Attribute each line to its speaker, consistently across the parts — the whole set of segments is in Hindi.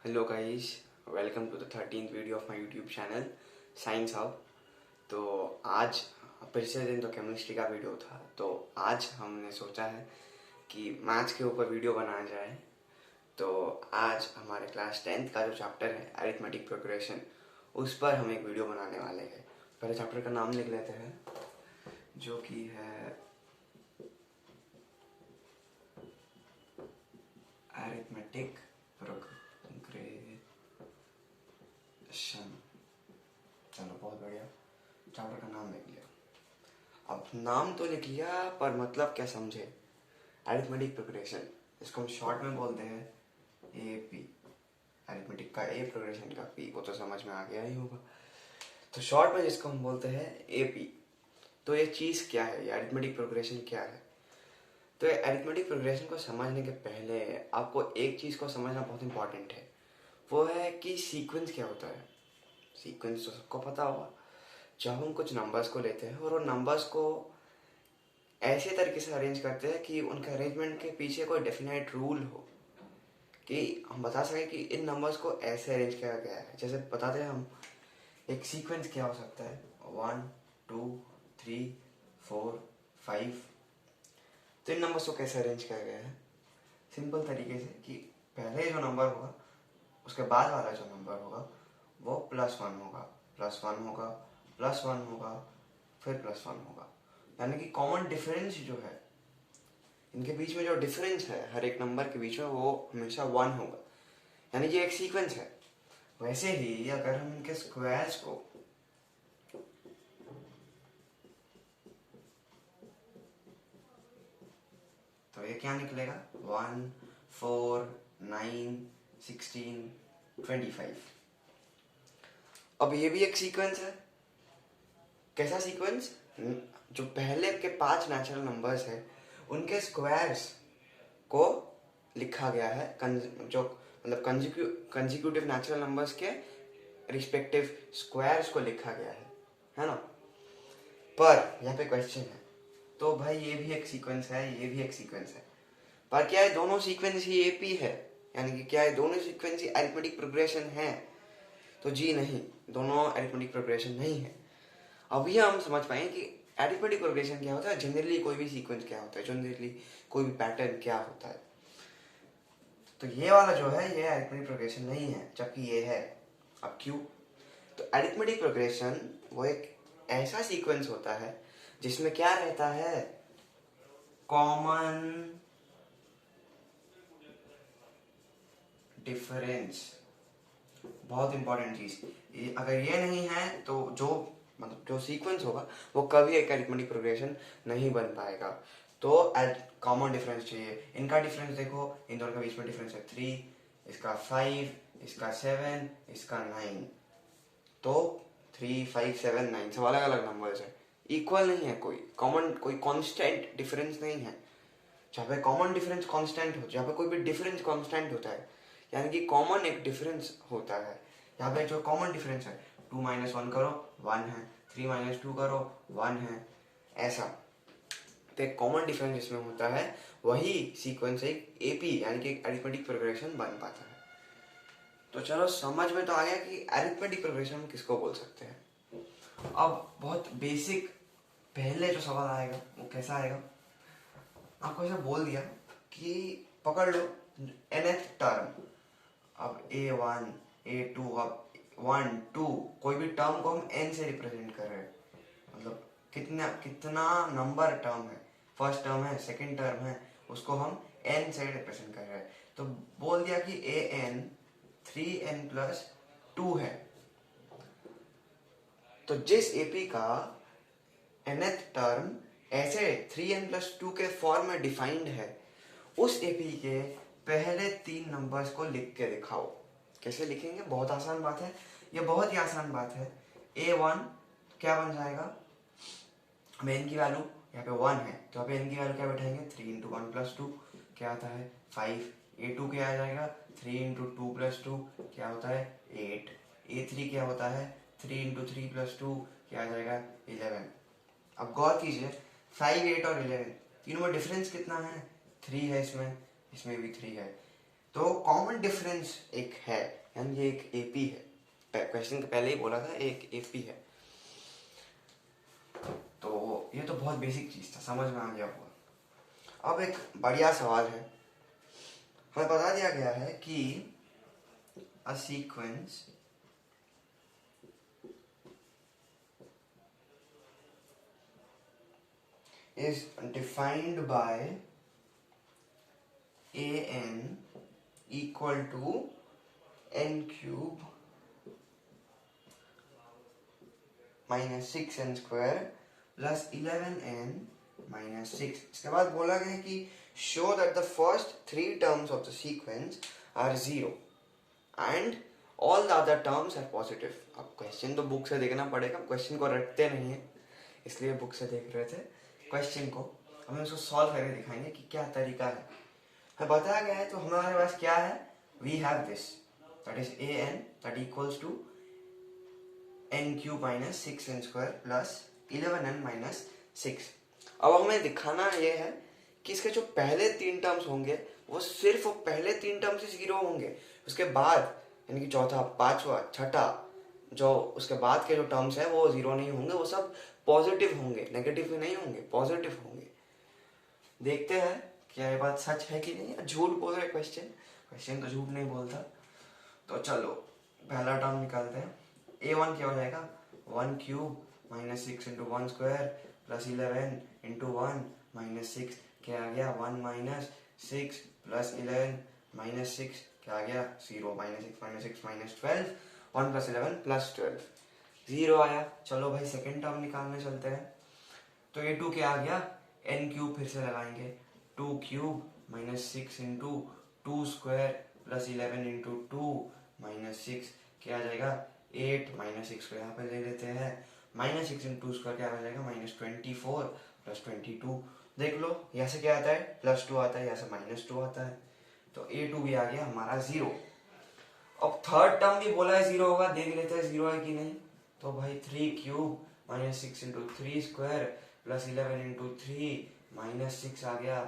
Speaker 1: Hello guys, welcome to the 13th video of my YouTube channel science hub. तो आज पिछले दिन तो केमिस्ट्री का वीडियो था, तो आज हमने सोचा है कि मैथ्स के ऊपर वीडियो बनाया जाए। तो आज हमारे क्लास 10th का जो चैप्टर है अरिथमेटिक प्रोग्रेशन, उस पर हम एक वीडियो बनाने वाले हैं। पहले चैप्टर का नाम लिख लेते हैं, जो कि है अरिथमेटिक प्रोग्रेशन। चलो, बहुत बढ़िया, चैप्टर का नाम लिख लिया। अब नाम तो लिख लिया, पर मतलब क्या समझे? अरिथमेटिक प्रोग्रेशन, इसको हम शॉर्ट में बोलते हैं एपी। अरिथमेटिक का ए, प्रोग्रेशन का पी, वो तो समझ में आ गया ही होगा। तो शॉर्ट में जिसको हम बोलते हैं एपी। तो ये चीज़ क्या है, ये अरिथमेटिक प्रोग्रेशन क्या है? तो ये अरिथमेटिक प्रोग्रेशन को समझने के पहले आपको एक चीज़ को समझना बहुत इंपॉर्टेंट है। वो है कि सीक्वेंस क्या होता है। सीक्वेंस तो सबको पता होगा। जब हम कुछ नंबर्स को लेते हैं और वो नंबर्स को ऐसे तरीके से अरेंज करते हैं कि उनके अरेंजमेंट के पीछे कोई डेफिनेट रूल हो, कि हम बता सकें कि इन नंबर्स को ऐसे अरेंज किया गया है। जैसे बताते हैं हम, एक सीक्वेंस क्या हो सकता है, 1 2 3 4 5। तो इन नंबर्स को कैसे अरेंज किया गया है? सिंपल तरीके से कि पहले जो नंबर होगा उसके बाद वाला जो नंबर होगा वो +1 होगा, +1 होगा, +1 होगा, फिर +1 होगा। यानी कि कॉमन डिफरेंस जो है, इनके बीच में जो डिफरेंस है हर एक नंबर के बीच में, वो हमेशा 1 होगा। यानी कि एक सीक्वेंस है। वैसे ही अगर हम इनके स्क्वायर्स को तो ये क्या निकलेगा, 1 4 9 16 25। अब ये भी एक सीक्वेंस है। कैसा सीक्वेंस? जो पहले के 5 नेचुरल नंबर्स है उनके स्क्वायर्स को लिखा गया है, जो मतलब कंजिक्यूटिव नेचुरल नंबर्स के रिस्पेक्टिव स्क्वायर्स को लिखा गया है ना। पर यहाँ पे क्वेश्चन है, तो भाई ये भी एक सीक्वेंस है, ये भी एक सीक्वेंस है, पर क्या ये दोनों सीक्वेंस ही एपी है? यानी कि क्या ये दोनों सीक्वेंस ही अरिथमेटिक प्रोग्रेशन है? तो जी नहीं, दोनों अरिथमेटिक प्रोग्रेशन नहीं है। अभी हम समझ पाए कि अरिथमेटिक प्रोग्रेशन क्या होता है, जनरली कोई भी सीक्वेंस क्या होता है, जनरली कोई भी पैटर्न क्या होता है। तो ये वाला जो है ये अरिथमेटिक प्रोग्रेशन नहीं है, जबकि ये है। अब क्यों? तो अरिथमेटिक प्रोग्रेशन वो एक ऐसा सीक्वेंस होता है जिसमें क्या रहता है, कॉमन डिफरेंस। बहुत इंपॉर्टेंट चीज, अगर ये नहीं है तो जो मतलब जो सीक्वेंस होगा वो कभी एक अरिथमेटिक प्रोग्रेशन नहीं बन पाएगा। तो कॉमन डिफरेंस चाहिए। इनका डिफरेंस देखो, इन दोनों के बीच में डिफरेंस है 3, इसका 5, इसका 7, इसका 9। तो 3 5 7 9 सब अलग अलग नंबर्स है, इक्वल नहीं है। कोई कांस्टेंट डिफरेंस नहीं है। जहाँ पे कॉमन डिफरेंस कांस्टेंट हो, जहाँ पे कोई भी डिफरेंस कांस्टेंट होता है, यानी कि कॉमन एक डिफरेंस होता है। यहाँ पे जो कॉमन डिफरेंस है, 2 - 1 करो 1 है, 3 - 2 करो 1 है, ऐसा। तो एक कॉमन डिफरेंस जिसमें होता है वही सीक्वेंस एक एपी यानी कि अरिथमेटिक प्रोग्रेशन बन पाता है। तो चलो, समझ में तो आ गया कि अरिथमेटिक प्रोग्रेशन हम किसको बोल सकते हैं। अब बहुत बेसिक पहले जो सवाल आएगा वो कैसा आएगा, आपको ऐसा बोल दिया कि पकड़ लो nth टर्म। अब A1 A2, अब 1 2 कोई भी टर्म को हम n से रिप्रेजेंट कर रहे हैं, मतलब कितना कितना नंबर टर्म है, फर्स्ट टर्म है, सेकंड टर्म है, उसको हम n से रिप्रेजेंट कर रहे हैं। तो बोल दिया कि an 3n+2 है। तो जिस एपी का nth टर्म ऐसे 3n+2 के फॉर्म में डिफाइंड है, उस एपी के पहले 3 नंबर्स को लिख के दिखाओ। कैसे लिखेंगे? बहुत आसान बात है, ये बहुत ही आसान बात है। A1 क्या बन जाएगा, हमें n की वैल्यू यहाँ पे 1 है, तो यहाँ पे n की वैल्यू क्या बैठाएंगे, 3 × 1 + 2 क्या आता है 5। A2 क्या आ जाएगा, 3 × 2 + 2 क्या होता है 8। A3 क्या होता है, 3 × 3 + 2 क्या आ जाएगा 11। अब गौर कीजिए, 5 8 और 11 तीनों में डिफरेंस कितना है, 3 है, इसमें इसमें भी 3 है। तो कॉमन डिफरेंस एक है, यानी ये एक एपी है। क्वेश्चन के पहले ही बोला था एक एपी है। तो ये तो बहुत बेसिक चीज था, समझ में आ गया होगा। अब एक बढ़िया सवाल है, हमें बता दिया गया है कि a sequence is defined by an equal to n cube minus 6n square plus 11n minus 6। इसके बाद बोला गया है कि show that the first three terms of the sequence are zero and all the other terms are positive। अब क्वेश्चन तो बुक से देखना पड़ेगा, क्वेश्चन को रटते नहीं है, इसलिए बुक से देख रहे थे क्वेश्चन को। हम उसको सॉल्व करके दिखाएंगे कि क्या तरीका है। हमें बताया गया है तो हमारे पास क्या है, we have this that is a n that equals to n cube minus 6n square plus 11n minus 6। अब हमें दिखाना ये है कि इसके जो पहले तीन टर्म्स होंगे वो सिर्फ पहले तीन टर्म से जीरो होंगे, उसके बाद यानी कि चौथा, पांचवा, छठा, जो उसके बाद के जो टर्म्स है वो जीरो नहीं होंगे, वो सब पॉजिटिव होंगे, नेगेटिव भी नहीं होंगे, पॉजिटिव होंगे। देखते हैं क्या ये बात सच है कि नहीं, झूठ बोल रहे क्वेश्चन तो झूठ नहीं बोलता। तो चलो पहला टर्म निकालते हैं। a1 क्या हो जाएगा, 1 cube minus 6 into 1 square plus 11 into 1 minus 6 क्या आ गया, 1 माइनस 6 प्लस 11 माइनस 6 क्या आ गया, 0 माइनस 6 माइनस 12, 1 प्लस 11 प्लस 12, 0 आया। चलो भाई सेकेंड टर्म निकालने चलते हैं। तो ये 2 क्या आ गया, n क्यूब फिर से लगाएंगे, 2 cube minus 6 into 2 square plus 11 into 2 minus 6 क्या आ जाएगा, 8 माइनस 6 को यहाँ पे ले लेते हैं, माइनस 6 इंटू स्क्वायर क्या आ जाएगा, माइनस 24 प्लस 22। देख लो यहाँ से क्या आता है, प्लस 2 आता है, यहाँ से माइनस 2 आता है, तो a2 भी आ गया हमारा 0। अब थर्ड टर्म भी बोला है 0 होगा, देख लेते हैं 0 है कि नहीं। तो भाई 3 cube minus 6 into 3 square plus 11 into 3 minus 6 आ गया,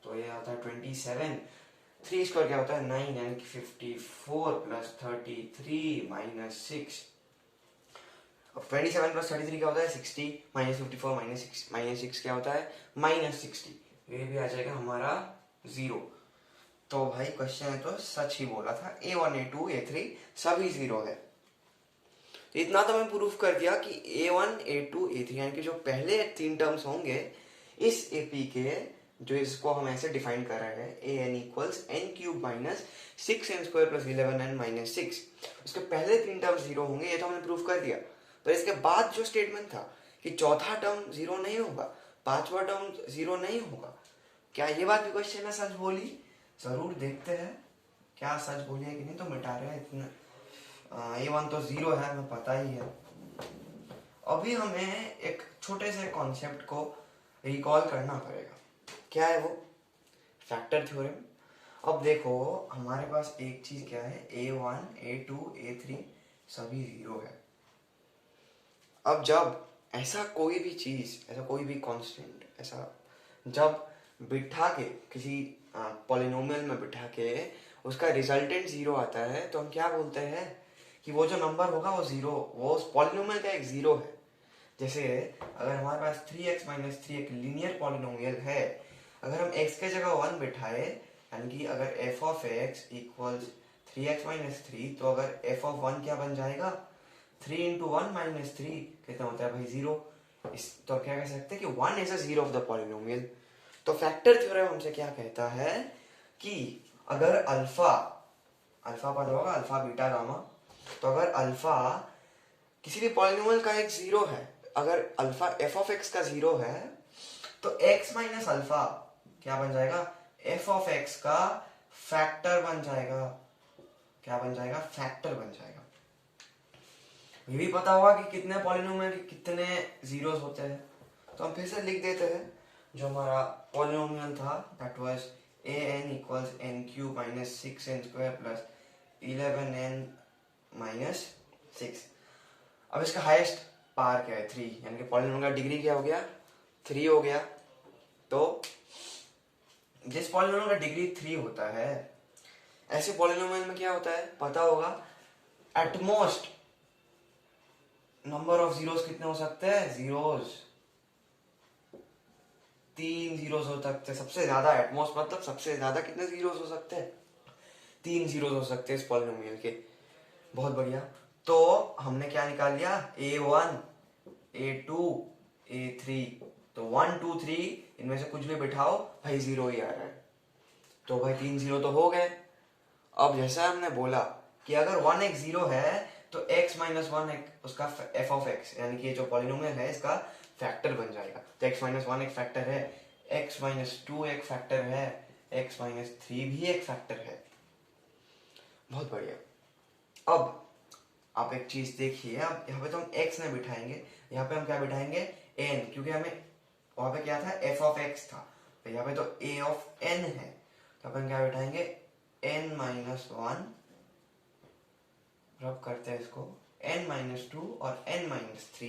Speaker 1: तो ये आता है 27। 3 स्क्वायर क्या होता है, 9 यानी कि 54 प्लस 33 माइनस 6। अब 27 प्लस 33 क्या होता है, 60 माइनस 54 माइनस 6 क्या होता है, माइनस 60। ये भी आ जाएगा हमारा 0। तो भाई क्वेश्चन है तो सच ही बोला था, a1 a2 a3 सभी 0 है। तो इतना तो मैं प्रूफ कर दिया कि a1 a2 a3 यानी कि जो पहले तीन टर्म्स होंगे इस एपी के, जो इसको हम ऐसे डिफाइन कर रहे हैं, a n equals n cube minus 6n square plus 11n minus 6, उसके पहले तीन टर्म 0 होंगे, ये तो हमने प्रूफ कर दिया। पर इसके बाद जो स्टेटमेंट था कि चौथा टर्म 0 नहीं होगा, पांचवा टर्म 0 नहीं होगा, क्या ये बात भी क्वेश्चन में सच बोली, जरूर देखते हैं क्या सच बोली है कि नहीं। तो मिटा रहे हैं इतना, a1 तो 0 है, हमें पता ही है। अभी हमें एक छोटे से कॉन्सेप्ट को रिकॉल करना पड़ेगा, क्या है वो, फैक्टर थ्योरम। अब देखो हमारे पास एक चीज क्या है, a1 a2 a3 सभी 0 है। अब जब ऐसा कोई भी चीज, ऐसा कोई भी कांस्टेंट, ऐसा जब बिठा के किसी पॉलिनोमियल में बिठा के उसका रिजल्टेंट 0 आता है, तो हम क्या बोलते हैं कि वो जो नंबर होगा वो 0, वो उस पॉलिनोमियल का एक 0 है। जैसे अगर हमारे पास 3x माइनस 3 एक लीनियर पॉलिनोमियल है, अगर हम x के जगह 1 बिठाए, यानी कि अगर f of x equals 3x minus 3, तो अगर f ऑफ 1 क्या बन जाएगा, 3 इंटू 1 माइनस 3 कितना होता है भाई, 0। इस तो क्या कह सकते हैं कि 1 is a 0 of the polynomial. तो फैक्टर थ्योरम हमसे क्या कहता है कि अगर अल्फा पद होगा, अल्फा बीटा गामा, तो अगर अल्फा किसी भी पॉलिनोमियल का एक 0 है, अगर अल्फा f ऑफ x का 0 है, तो x माइनस अल्फा क्या बन जाएगा, f ऑफ x का फैक्टर बन जाएगा। क्या बन जाएगा, फैक्टर बन जाएगा। ये भी पता होगा कि कितने पॉलिनोमियल के कितने जीरोस होते हैं, तो हम फिर से लिख देते हैं। जो हमारा पॉलिनोमियल था that was an equals n cube minus 6n square plus 11n minus 6। अब इसका हाईएस्ट पावर क्या है, 3, यानी कि पॉलिनोमियल का डिग्री क्या हो गया, 3 हो गया। तो जिस पॉलिनोमियल का डिग्री 3 होता है, ऐसे पॉलिनोमियल में क्या होता है पता होगा, at most number of zeros कितने हो सकते हैं, जीरोस 3 जीरोस हो सकते हैं, सबसे ज्यादा एटमोस्ट मतलब सबसे ज्यादा कितने जीरोस हो सकते हैं, 3 जीरोस हो सकते हैं इस पॉलिनोमियल के। बहुत बढ़िया। तो हमने क्या निकाल लिया, A1 A2 A3। तो 1 2 3 इनमें से कुछ भी बिठाओ भाई जीरो ही आ रहा है, तो भाई 3 जीरो तो हो गए। अब जैसा हमने बोला कि अगर 1 एक जीरो है तो x माइनस वन उसका f ऑफ x यानी कि जो पॉलिनोमियल है इसका फैक्टर बन जाएगा। तो x माइनस वन एक फैक्टर है, x माइनस टू एक फैक्टर है, x माइनस थ्री भी एक फैक्टर है। बहुत बढ़िया। अब आप एक चीज देखिए, अब यहाँ पे तो हम x नहीं बिठाएंगे, यहाँ पे हम क्या बिठाएंगे, n, क्योंकि हमें वहां पे क्या था, f ऑफ x था, तो यहाँ पे तो a ऑफ n है, तो अपन क्या बिठाएंगे, n माइनस वन, रब करते हैं इसको, n माइनस टू और n माइनस थ्री,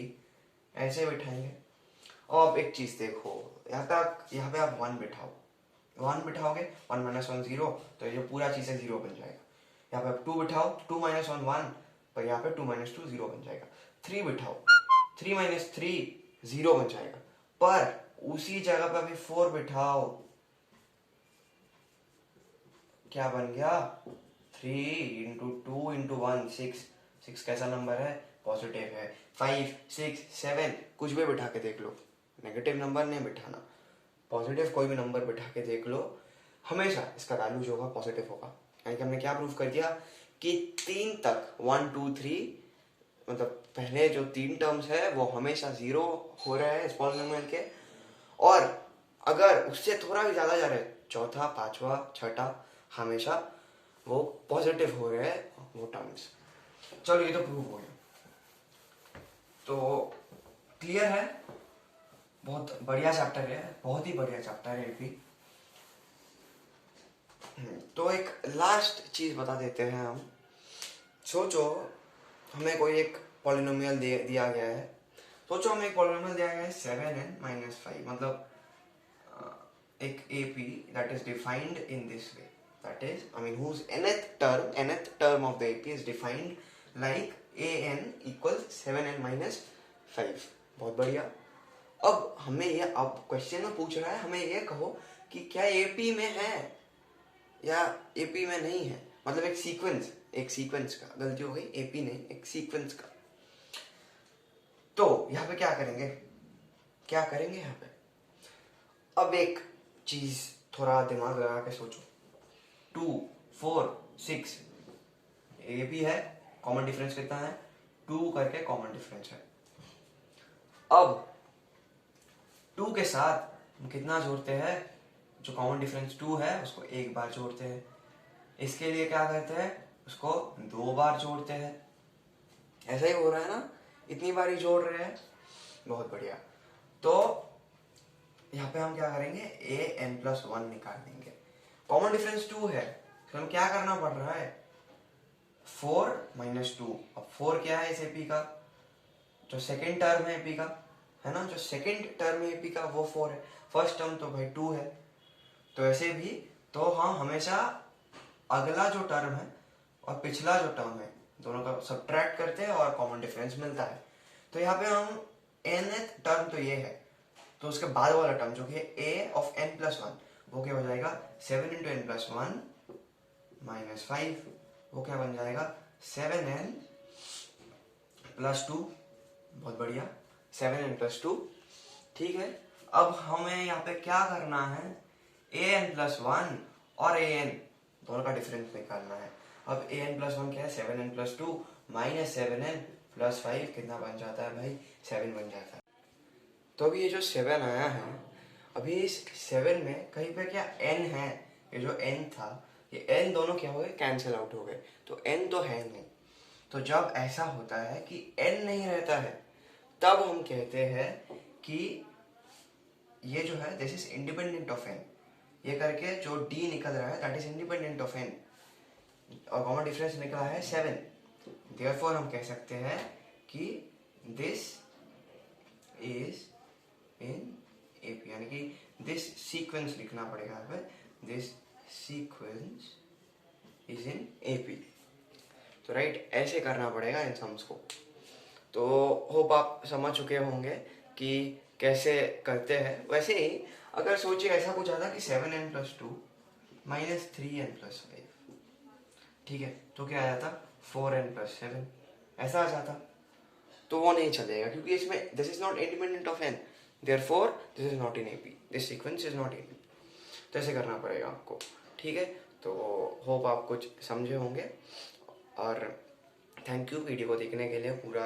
Speaker 1: ऐसे बिठाएंगे। और अब एक चीज देखो, यहाँ पे आप वन बिठाओ, वन बिठाओगे, वन माइनस वन जीरो, तो ये जो पूरा चीज है जीरो बन जाएगा। यहाँ पे आप टू बिठाओ, टू माइनस वन वन, पर यहाँ पे टू माइनस टू जीरो बन जाएगा। थ्री बिठाओ, थ्री माइनस थ्री जीरो बन जाएगा, पर उसी जगह पे अभी फोर बिठाओ, क्या बन गया, three into two into one six, six कैसा नंबर है, पॉजिटिव है। फाइव सिक्स सेवन कुछ भी बिठा के देख लो, नेगेटिव नंबर नहीं बिठाना, पॉजिटिव कोई भी नंबर बिठा के देख लो, हमेशा इसका वैल्यू जो होगा पॉजिटिव होगा। यानी कि हमने क्या प्रूव कर दिया कि तीन तक, वन टू थ्री, मतलब पहले जो तीन टर्म्स है वो हमेशा जीरो हो रहे हैं इस पॉलिनोमियल के, और अगर उससे थोड़ा भी ज्यादा जा रहे हैं, चौथा पांचवा छठा, हमेशा वो पॉजिटिव हो रहे हैं वो टर्म्स। चलो ये तो प्रूव हो गया, तो क्लियर है, बहुत बढ़िया चैप्टर है, बहुत ही बढ़िया चैप्टर है ये भी। तो एक लास्ट चीज बता देते हैं हम। सोचो हमें कोई एक पॉलिनोमियल दिया गया है, सोचो हमें एक पॉलिनोमियल दिया गया है 7n माइनस फाइव, मतलब एक AP that is defined in this way, that is I mean whose nth term of the AP is defined like an equals 7n minus 5। बहुत बढ़िया। अब हमें ये, अब क्वेश्चन में पूछ रहा है हमें ये कहो कि क्या AP में है या AP में नहीं है, मतलब एक सीक्वेंस का, गलती हो गई, AP नहीं, एक सीक्वेंस का। तो यहाँ पे क्या करेंगे यहाँ पे, अब एक चीज थोड़ा दिमाग लगा के सोचो, 2 4 6 AP है, कॉमन डिफरेंस कितना है, 2 करके कॉमन डिफरेंस है। अब 2 के साथ हम कितना जोड़ते हैं, जो कॉमन डिफरेंस 2 है उसको एक बार जोड़ते हैं, इसके लिए क्या करते हैं, उसको 2 बार जोड़ते हैं। ऐसा ही हो रहा है ना, इतनी बार ही जोड़ रहे हैं। बहुत बढ़िया। तो यहाँ पे हम क्या करेंगे, an+1 निकाल देंगे, कॉमन डिफरेंस 2 है, तो हम क्या करना पड़ रहा है, 4 माइनस टू। अब 4 क्या है इस AP का, जो सेकेंड टर्म है AP का, है ना, जो सेकेंड टर्म है AP का वो 4 है, फर्स्ट टर्म तो भाई 2 है। तो ऐसे भी तो हम हमेशा अगला जो टर्म है और पिछला जो टर्म है दोनों का सब्ट्रैक्ट करते हैं और कॉमन डिफरेंस मिलता है। तो यहाँ पे हम nth टर्म तो ये है, तो उसके बाद वाला टर्म जो कि a ऑफ n+1 वो क्या हो जाएगा, 7 इंटू n+1 माइनस 5, वो क्या बन जाएगा, 7n प्लस 2। बहुत बढ़िया, 7n प्लस 2। ठीक है, अब हमें यहाँ पे क्या करना है, an+1 और an दोनों का डिफरेंस निकालना है। अब an+1 क्या है, 7n+2 माइनस 7n प्लस 5 कितना बन जाता है भाई, 7 बन जाता है। तो अभी ये जो 7 आया है, अभी इस 7 में कहीं पे क्या n है, ये जो n था, ये n दोनों क्या हो गए, कैंसिल आउट हो गए, तो n तो है नहीं। तो जब ऐसा होता है कि n नहीं रहता है, तब हम कहते हैं कि ये जो है this is independent of n, ये करके जो d निकल रहा है that is independent of n, और कॉमन डिफरेंस निकला है 7। देयरफॉर हम कह सकते हैं कि दिस इज इन AP, यानी कि दिस सीक्वेंस लिखना पड़ेगा यहाँ पे, this sequence is in AP। तो राइट, ऐसे करना पड़ेगा इन सम्स को। तो होप आप समझ चुके होंगे कि कैसे करते हैं। वैसे ही अगर सोचिए ऐसा कुछ आता कि 7n+2 - 3n+5, ठीक है, तो क्या आ जाता 4n+7, ऐसा आ जाता। तो वो नहीं चलेगा क्योंकि इसमें this is not independent of n, therefore this is not in AP, this sequence is not in. तो ऐसे करना पड़ेगा आपको, ठीक है। तो होप आप कुछ समझे होंगे और थैंक यू वीडियो को देखने के लिए। पूरा